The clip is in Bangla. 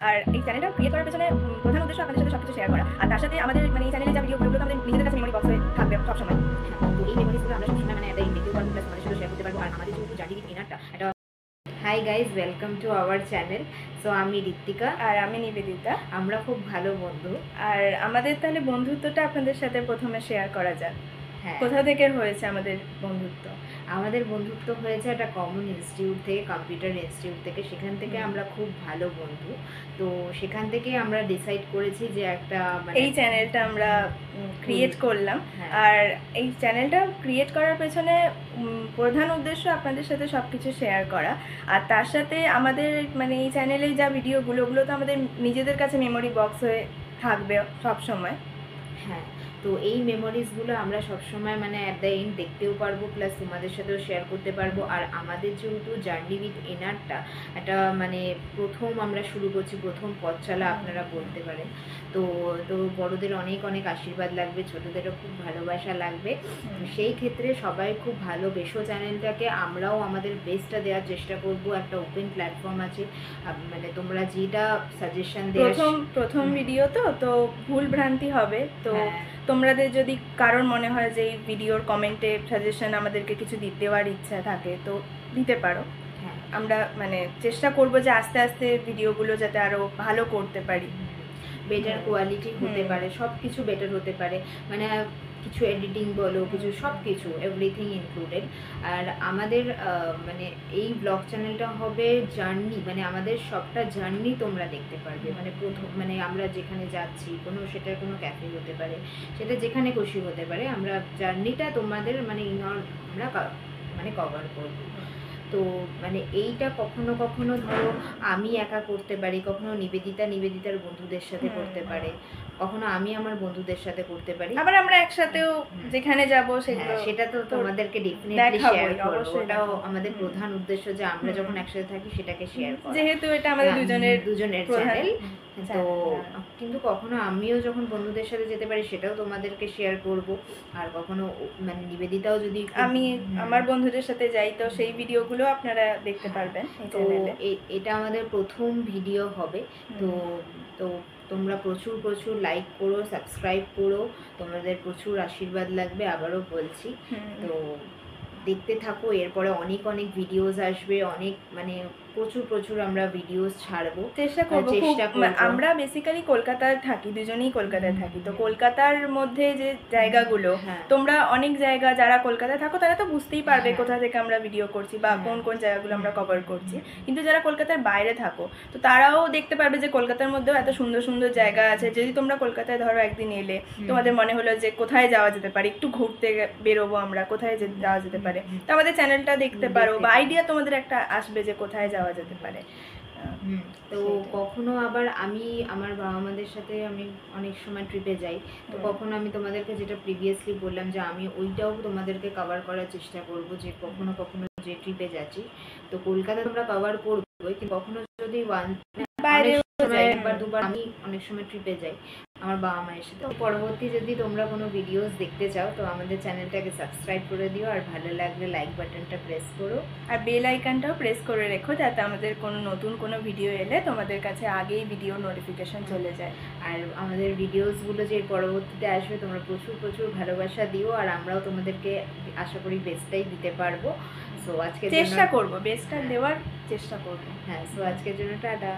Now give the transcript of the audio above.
আর এই চ্যানেলটা ক্রিয়েট করার পেছনে প্রধান উদ্দেশ্য আপনাদের সাথে সবকিছু শেয়ার করা, আর তার সাথে আমাদের মানে এই চ্যানেলে যা ভিডিওগুলো আমাদের নিজেদের কাছে মেমোরি বক্স হয়ে থাকবে সবসময়। তো এই মেমোরিজগুলো আমরা সবসময় মানে একটা দেখতে পারবো, প্লাস আমাদের সাথে শেয়ার করতে পারবো। আর আমাদের যেহেতু জার্নি উইথ এনারটা এটা। Hi guys, welcome to our channel. So আমি ঋত্বিকা আর আমি নিবেদিতা। আমরা খুব ভালো বন্ধু। আর আমাদের তাহলে বন্ধুত্বটা আপনাদের সাথে প্রথমে শেয়ার করা যাক। হ্যাঁ, কোথা থেকে হয়েছে আমাদের বন্ধুত্ব? আমাদের বন্ধুত্ব হয়েছে একটা কমন ইনস্টিটিউট থেকে, কম্পিউটার ইনস্টিটিউট থেকে। সেখান থেকে আমরা খুব ভালো বন্ধু। তো সেখান থেকে আমরা ডিসাইড করেছি যে একটা এই চ্যানেলটা আমরা ক্রিয়েট করলাম। আর এই চ্যানেলটা ক্রিয়েট করার পেছনে প্রধান উদ্দেশ্য আপনাদের সাথে সব কিছু শেয়ার করা, আর তার সাথে আমাদের মানে এই চ্যানেলে যা ভিডিওগুলো ওগুলো তো আমাদের নিজেদের কাছে মেমোরি বক্স হয়ে থাকবে সব সময়। হ্যাঁ, তো এই মেমোরিজগুলো আমরা সবসময় মানে অ্যাট দ্য এন্ড দেখতেও পারবো, প্লাস তোমাদের সাথেও শেয়ার করতে পারবো। আর আমাদের যেহেতু জার্নি উইথ এনারটা একটা মানে প্রথম আমরা শুরু করছি, প্রথম পথ চলা আপনারা বলতে পারেন। তো তো বড়দের অনেক অনেক আশীর্বাদ লাগবে, ছোটদেরও খুব ভালোবাসা লাগবে। সেই ক্ষেত্রে সবাই খুব ভালোবেসো চ্যানেলটাকে, আমরাও আমাদের বেস্টটা দেওয়ার চেষ্টা করব। একটা ওপেন প্ল্যাটফর্ম আছে, মানে তোমরা যেটা সাজেশন দেওয়ার প্রথম ভিডিও তো ভুল ভ্রান্তি হবে। তো তোমাদের যদি কারোর মনে হয় যে এই ভিডিওর কমেন্টে সাজেশন আমাদেরকে কিছু দেওয়ার ইচ্ছা থাকে তো দিতে পারো। আমরা মানে চেষ্টা করব যে আস্তে আস্তে ভিডিওগুলো যাতে আরো ভালো করতে পারি, বেটার কোয়ালিটি হতে পারে, সব কিছু বেটার হতে পারে, মানে কিছু এডিটিং বলো, কিছু সব কিছু এভরিথিং ইনক্লুডেড। আর আমাদের মানে এই ব্লগ চ্যানেলটা হবে জার্নি, মানে আমাদের সবটা জার্নি তোমরা দেখতে পারবে। মানে প্রথম মানে আমরা যেখানে যাচ্ছি, কোনো সেটার কোনো ক্যাফে হতে পারে, সেটা যেখানে খুশি হতে পারে, আমরা জার্নিটা তোমাদের মানে আমরা মানে কভার করবো। তো মানে এইটা কখনো কখনো ধরো আমি একা করতে পারি, কখনো নিবেদিতার বন্ধুদের সাথে করতে পারে, কখনো আমি আমার বন্ধুদের সাথে করতে পারি, আবার আমরা একসাথেও যেখানে যাব সেটা তো তোমাদেরকে ডেফিনেটলি শেয়ার করব। ওটাও আমাদের প্রধান উদ্দেশ্য যে আমরা যখন একসাথে থাকি সেটাকে শেয়ার করা, যেহেতু এটা আমাদের দুজনের চ্যানেল। তো কিন্তু কখনো আমিও যখন বন্ধুদের সাথে যেতে পারি সেটাও তোমাদেরকে শেয়ার করব। আর কখনো মানে নিবেদিতাও যদি আমি আমার বন্ধুদের সাথে যাই তো সেই ভিডিওগুলো আপনারা দেখতে পারবেন। তো এটা আমাদের প্রথম ভিডিও হবে। তো তো তোমরা প্রচুর লাইক করো, সাবস্ক্রাইব করো, তোমাদের প্রচুর আশীর্বাদ লাগবে, আবারও বলছি। তো দেখতে থাকো, এরপরে অনেক ভিডিওস আসবে, অনেক মানে প্রচুর আমরা ভিডিওস ছাড়বো, চেষ্টা করব। আমরা বেসিক্যালি কলকাতায় থাকি, দুজনেই কলকাতায় থাকি। তো কলকাতার মধ্যে যে জায়গাগুলো, তোমরা অনেক জায়গা যারা কলকাতায় থাকো তারা তো বুঝতেই পারবে কোথা থেকে আমরা ভিডিও করছি বা কোন জায়গাগুলো আমরা কভার করছি। কিন্তু যারা কলকাতার বাইরে থাকো তো তারাও দেখতে পারবে যে কলকাতার মধ্যেও এত সুন্দর জায়গা আছে। যদি তোমরা কলকাতায় ধরো একদিন এলে, তোমাদের মনে হলো যে কোথায় যাওয়া যেতে পারে, একটু ঘুরতে বেরোবো আমরা, কোথায় যাওয়া যেতে পারে, তো আমাদের চ্যানেলটা দেখতে পারো, বা আইডিয়া তোমাদের একটা আসবে যে কোথায় যাওয়া যেতে পারে। তো কখনো আবার আমি আমার বাবা মাদের সাথে আমি অনেক সময় ট্রিপে যাই, তো কখনো আমি তোমাদেরকে যেটা প্রিভিয়াসলি বললাম যে আমি ওইটাও তোমাদেরকে কভার করার চেষ্টা করব, যে কখনো যে ট্রিপে যাচ্ছি তো কলকাতা তোমরা কভার করবোই, কিন্তু কখনো যদি বাইরে একবার দুবার আমি অনেক সময় ট্রিপে যাই আমার বাবা মায়ের সাথে। পরবর্তী যদি তোমরা কোনো ভিডিওস দেখতে চাও তো আমাদের চ্যানেলটাকে সাবস্ক্রাইব করে দিও, আর ভালো লাগলে লাইক বাটনটা প্রেস করো, আর বেল আইকনটাও প্রেস করে রেখো যাতে আমাদের নতুন কোনো ভিডিও এলে তোমাদের কাছে আগেই ভিডিও নোটিফিকেশন চলে যায়। আর আমাদের ভিডিওসগুলো যে পরবর্তীতে আসবে তোমরা প্রচুর ভালোবাসা দিও, আর আমরাও তোমাদেরকে আশা করি বেস্টটাই দিতে পারবো। সো আজকে চেষ্টা করবো, বেস্টটা দেওয়ার চেষ্টা করবো। হ্যাঁ, সো আজকের জন্য টাটা।